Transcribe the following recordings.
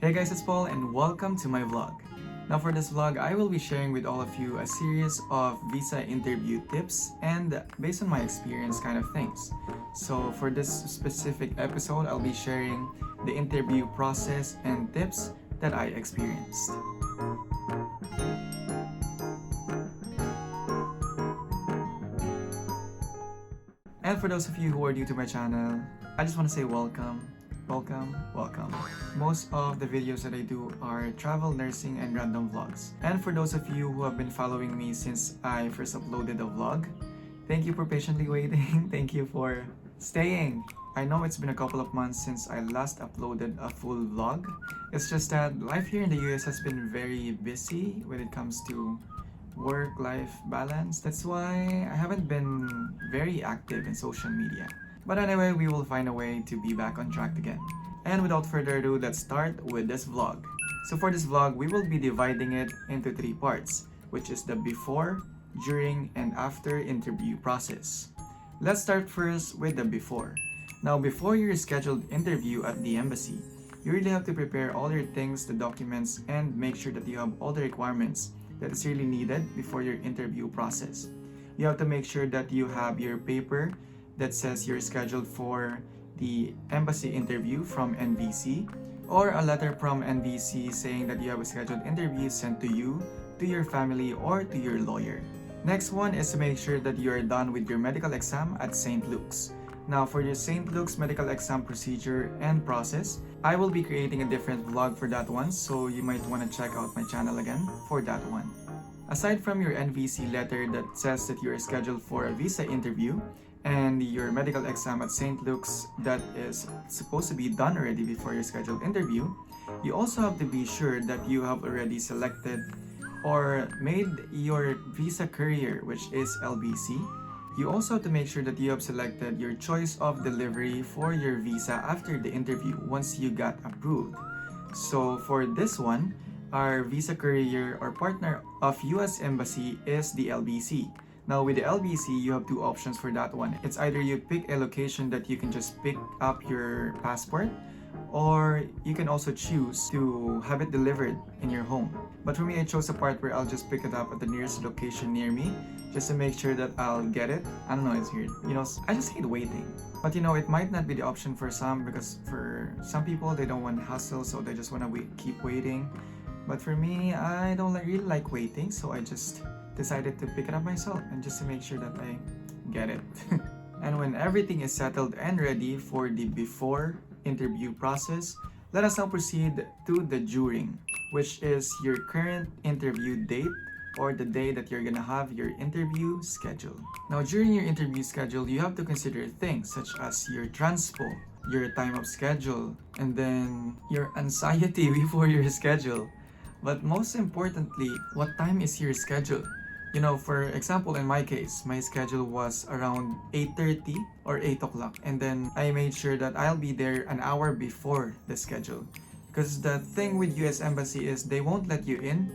Hey guys, it's Paul and welcome to my vlog. Now for this vlog, I will be sharing with all of you a series of visa interview tips and based on my experience kind of things. So for this specific episode, I'll be sharing the interview process and tips that I experienced. And for those of you who are new to my channel, I just want to say welcome. Welcome. Most of the videos that I do are travel, nursing, and random vlogs. And for those of you who have been following me since I first uploaded a vlog, thank you for patiently waiting. Thank you for staying. I know it's been a couple of months since I last uploaded a full vlog. It's just that life here in the US has been very busy when it comes to work-life balance. That's why I haven't been very active in social media. But anyway, we will find a way to be back on track again. And without further ado, let's start with this vlog. So for this vlog, we will be dividing it into 3 parts, which is the before, during, and after interview process. Let's start first with the before. Now, before your scheduled interview at the embassy, you really have to prepare all your things, the documents, and make sure that you have all the requirements that is really needed before your interview process. You have to make sure that you have your paper that says you're scheduled for the embassy interview from NVC, or a letter from NVC saying that you have a scheduled interview sent to you, to your family, or to your lawyer. Next one is to make sure that you are done with your medical exam at St. Luke's. Now for your St. Luke's medical exam procedure and process, I will be creating a different vlog for that one, so you might want to check out my channel again for that one. Aside from your NVC letter that says that you are scheduled for a visa interview, and your medical exam at St. Luke's that is supposed to be done already before your scheduled interview, you also have to be sure that you have already selected or made your visa courier, which is LBC. You also have to make sure that you have selected your choice of delivery for your visa after the interview once you got approved. So for this one, our visa courier or partner of US Embassy is the LBC. Now with the LBC, you have 2 options for that one. It's either you pick a location that you can just pick up your passport, or you can also choose to have it delivered in your home. But for me, I chose a part where I'll just pick it up at the nearest location near me, just to make sure that I'll get it. I don't know, it's weird. I just hate waiting. But it might not be the option for some, because for some people, they don't want hassle, so they just want to keep waiting. But for me, I don't really like waiting, so I just decided to pick it up myself and just to make sure that I get it. And when everything is settled and ready for the before interview process, let us now proceed to the during, which is your current interview date or the day that you're gonna have your interview schedule. Now during your interview schedule, you have to consider things such as your transpo, your time of schedule, and then your anxiety before your schedule. But most importantly, what time is your schedule? For example, in my case, my schedule was around 8:30 or 8 o'clock. And then I made sure that I'll be there an hour before the schedule. Because the thing with US Embassy is they won't let you in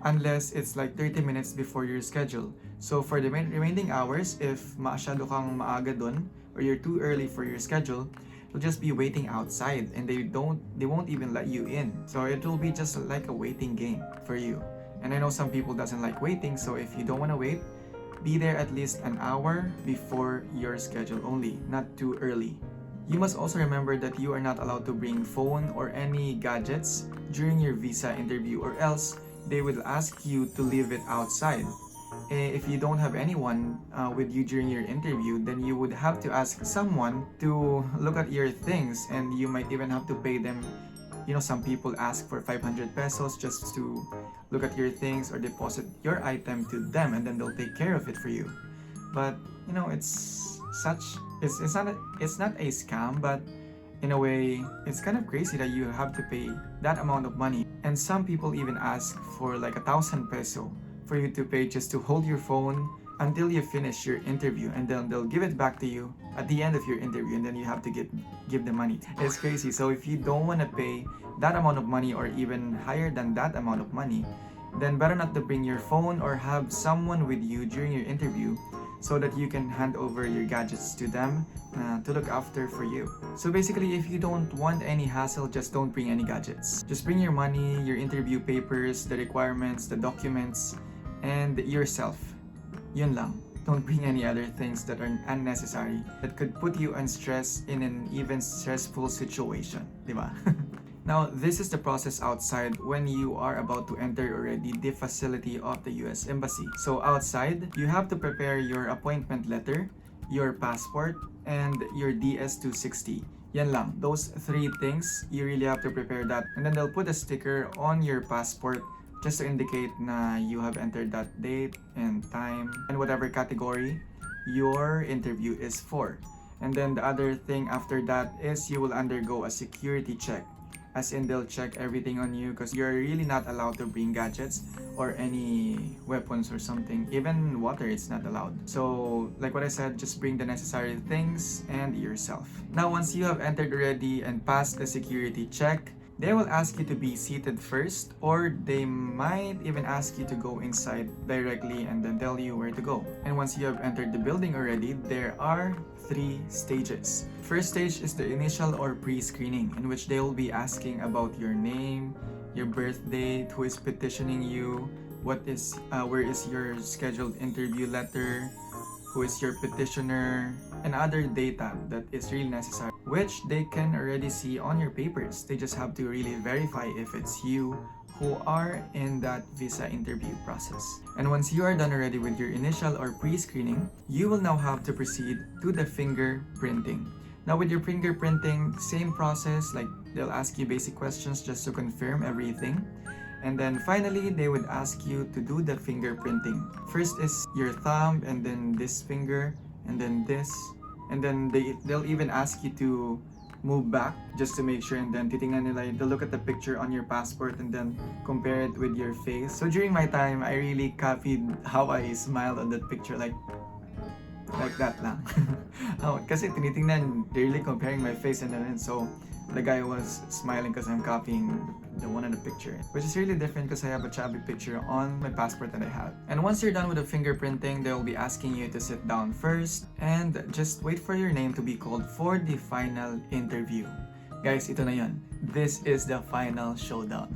unless it's like 30 minutes before your schedule. So for the remaining hours, if masyado kang maaga dun, or you're too early for your schedule, you'll just be waiting outside and they won't even let you in. So it will be just like a waiting game for you. And I know some people doesn't like waiting, so if you don't want to wait, be there at least an hour before your schedule only, not too early. You must also remember that you are not allowed to bring phone or any gadgets during your visa interview, or else they will ask you to leave it outside. If you don't have anyone with you during your interview, then you would have to ask someone to look at your things, and you might even have to pay them. Some people ask for 500 pesos just to look at your things or deposit your item to them, and then they'll take care of it for you. But it's not a scam, but in a way, it's kind of crazy that you have to pay that amount of money. And some people even ask for like 1,000 peso for you to pay just to hold your phone until you finish your interview, and then they'll give it back to you at the end of your interview, and then you have to give the money. It's crazy. So if you don't want to pay that amount of money or even higher than that amount of money, then better not to bring your phone or have someone with you during your interview so that you can hand over your gadgets to them to look after for you. So basically, if you don't want any hassle, just don't bring any gadgets. Just bring your money, your interview papers, the requirements, the documents, and yourself. Yun lang. Don't bring any other things that are unnecessary that could put you in stress in an even stressful situation, di ba? Now, this is the process outside when you are about to enter already the facility of the US Embassy. So outside, you have to prepare your appointment letter, your passport, and your DS-260. Yan lang. Those 3 things, you really have to prepare that. And then they'll put a sticker on your passport just to indicate na you have entered that date and time and whatever category your interview is for. And then the other thing after that is you will undergo a security check. As in, they'll check everything on you because you're really not allowed to bring gadgets or any weapons or something. Even water, it's not allowed. So, like what I said, just bring the necessary things and yourself. Now, once you have entered already and passed the security check, they will ask you to be seated first, or they might even ask you to go inside directly and then tell you where to go. And once you have entered the building already, there are 3 stages. First stage is the initial or pre-screening, in which they will be asking about your name, your birth date, who is petitioning you, where is your scheduled interview letter, who is your petitioner, and other data that is really necessary, which they can already see on your papers. They just have to really verify if it's you who are in that visa interview process. And once you are done already with your initial or pre-screening, you will now have to proceed to the fingerprinting. Now with your fingerprinting, same process, like they'll ask you basic questions just to confirm everything. And then finally, they would ask you to do the fingerprinting. First is your thumb, and then this finger, and then this. And then they'll even ask you to move back just to make sure, and then titingnan nila, they'll look at the picture on your passport and then compare it with your face. So during my time, I really copied how I smiled on that picture, like that lang. Kasi tinitingnan, they're really comparing my face, and then so the guy was smiling because I'm copying the one in the picture, which is really different because I have a chubby picture on my passport that I have. And once you're done with the fingerprinting, they'll be asking you to sit down first and just wait for your name to be called for the final interview. Guys, ito na yun. This is the final showdown.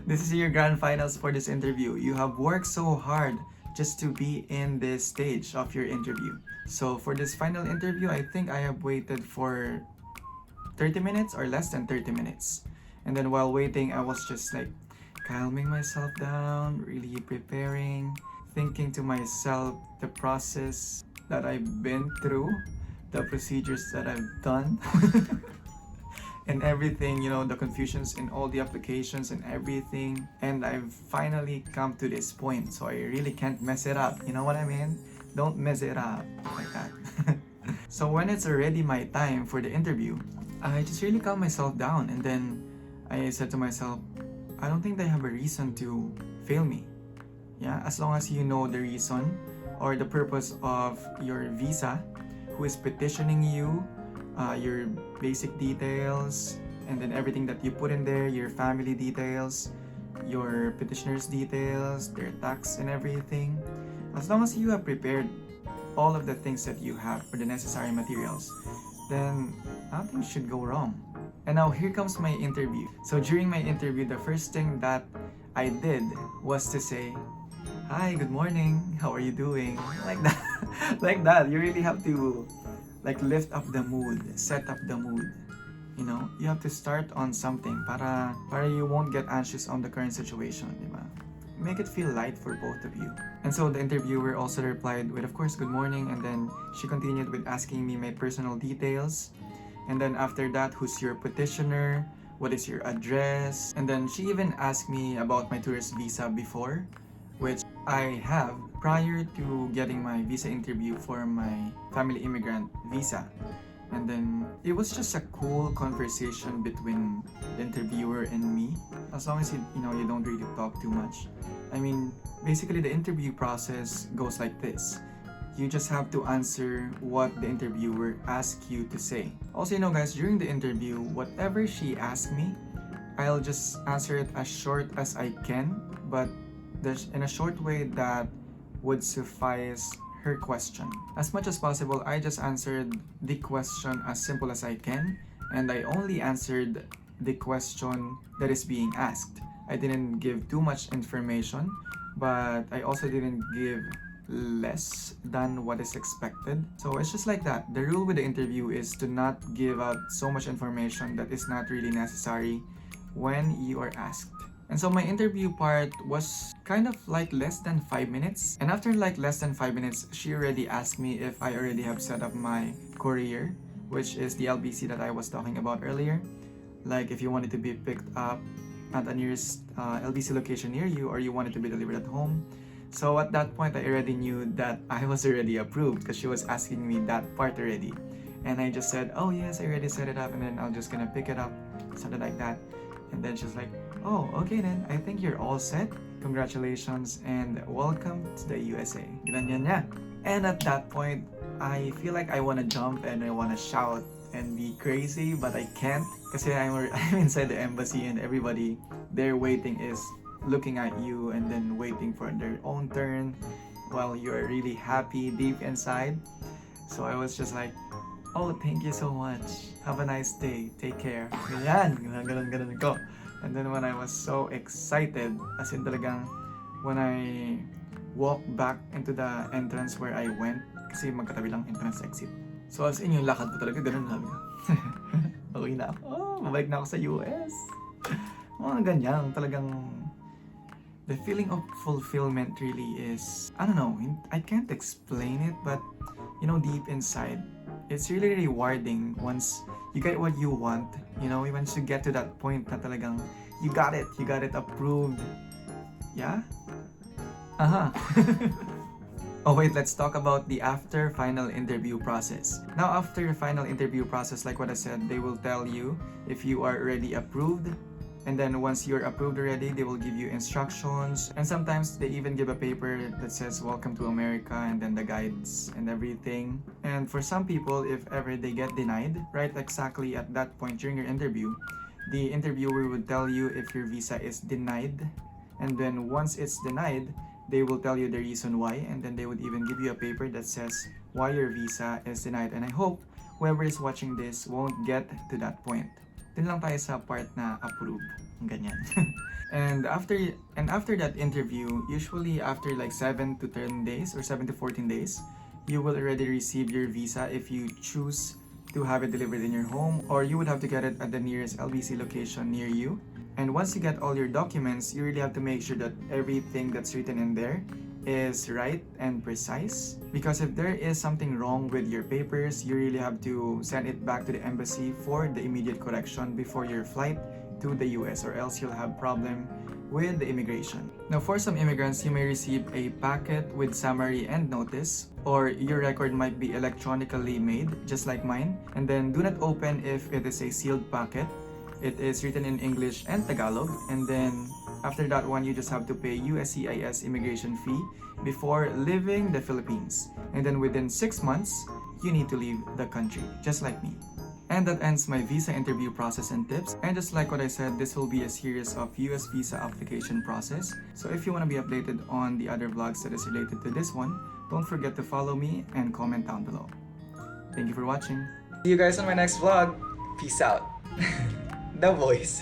This is your grand finals for this interview. You have worked so hard just to be in this stage of your interview. So for this final interview, I think I have waited for 30 minutes or less than 30 minutes. And then while waiting, I was just like calming myself down, really preparing, thinking to myself the process that I've been through, the procedures that I've done, and everything, you know, the confusions in all the applications and everything. And I've finally come to this point, so I really can't mess it up. You know what I mean? Don't mess it up like that. So when it's already my time for the interview, I just really calm myself down, and then I said to myself, I don't think they have a reason to fail me. Yeah, as long as you know the reason or the purpose of your visa, who is petitioning you, your basic details, and then everything that you put in there, your family details, your petitioner's details, their tax and everything. As long as you have prepared all of the things that you have for the necessary materials, then nothing should go wrong. And now here comes my interview. So during my interview, the first thing that I did was to say, "Hi, good morning. How are you doing?" Like that. Like that. You really have to like lift up the mood, set up the mood. You know, you have to start on something para you won't get anxious on the current situation, di ba? Make it feel light for both of you. And so the interviewer also replied with, of course, good morning, and then she continued with asking me my personal details. And then after that, who's your petitioner? What is your address? And then she even asked me about my tourist visa before, which I have prior to getting my visa interview for my family immigrant visa. And then it was just a cool conversation between the interviewer and me, as long as you don't really talk too much. I mean, basically the interview process goes like this. You just have to answer what the interviewer asks you to say. Also, guys, during the interview, whatever she asks me, I'll just answer it as short as I can, but in a short way that would suffice her question. As much as possible, I just answered the question as simple as I can, and I only answered the question that is being asked. I didn't give too much information, but I also didn't give less than what is expected. So it's just like that. The rule with the interview is to not give out so much information that is not really necessary when you are asked. And so my interview part was kind of like less than 5 minutes. And after like less than 5 minutes, she already asked me if I already have set up my courier, which is the LBC that I was talking about earlier. Like if you wanted to be picked up at the nearest LBC location near you, or you wanted to be delivered at home. So at that point, I already knew that I was already approved because she was asking me that part already. And I just said, oh yes, I already set it up, and then I'm just gonna pick it up, something like that. And then she's like, oh, okay then, I think you're all set. Congratulations and welcome to the USA. Ganyan niya. And at that point, I feel like I wanna jump and I wanna shout and be crazy, but I can't kasi I'm inside the embassy and everybody there waiting is looking at you and then waiting for their own turn while you're really happy deep inside. So I was just like, oh, thank you so much. Have a nice day. Take care. Ganyan. Ganun ko. And then when I was so excited, as in talagang when I walked back into the entrance where I went, kasi magkatabi lang entrance exit. So as in yung lakad ko talaga, ganun lang. Okay na ako. Oh, mabalik na ako sa US. Mga ganyan. Talagang the feeling of fulfillment really is, I don't know, I can't explain it, but you know, deep inside, it's really rewarding once you get what you want, you know, once you get to that point na talagang you got it approved. Yeah? Oh wait, let's talk about the after final interview process. Now after the final interview process, like what I said, they will tell you if you are already approved. And then once you're approved already, they will give you instructions. And sometimes they even give a paper that says, welcome to America, and then the guides and everything. And for some people, if ever they get denied, right exactly at that point during your interview, the interviewer would tell you if your visa is denied. And then once it's denied, they will tell you the reason why. And then they would even give you a paper that says why your visa is denied. And I hope whoever is watching this won't get to that point. Dun lang tayo sa part na approve. Ganyan. and after that interview, usually after like 7 to 10 days or 7 to 14 days, you will already receive your visa if you choose to have it delivered in your home, or you would have to get it at the nearest LBC location near you. And once you get all your documents, you really have to make sure that everything that's written in there is right and precise, because if there is something wrong with your papers, you really have to send it back to the embassy for the immediate correction before your flight to the US, or else you'll have problem with the immigration. Now for some immigrants, you may receive a packet with summary and notice, or your record might be electronically made just like mine. And then do not open if it is a sealed packet. It is written in English and Tagalog, and then after that one, you just have to pay USCIS immigration fee before leaving the Philippines. And then within 6 months, you need to leave the country, just like me. And that ends my visa interview process and tips. And just like what I said, this will be a series of US visa application process. So if you want to be updated on the other vlogs that is related to this one, don't forget to follow me and comment down below. Thank you for watching. See you guys on my next vlog. Peace out. The voice.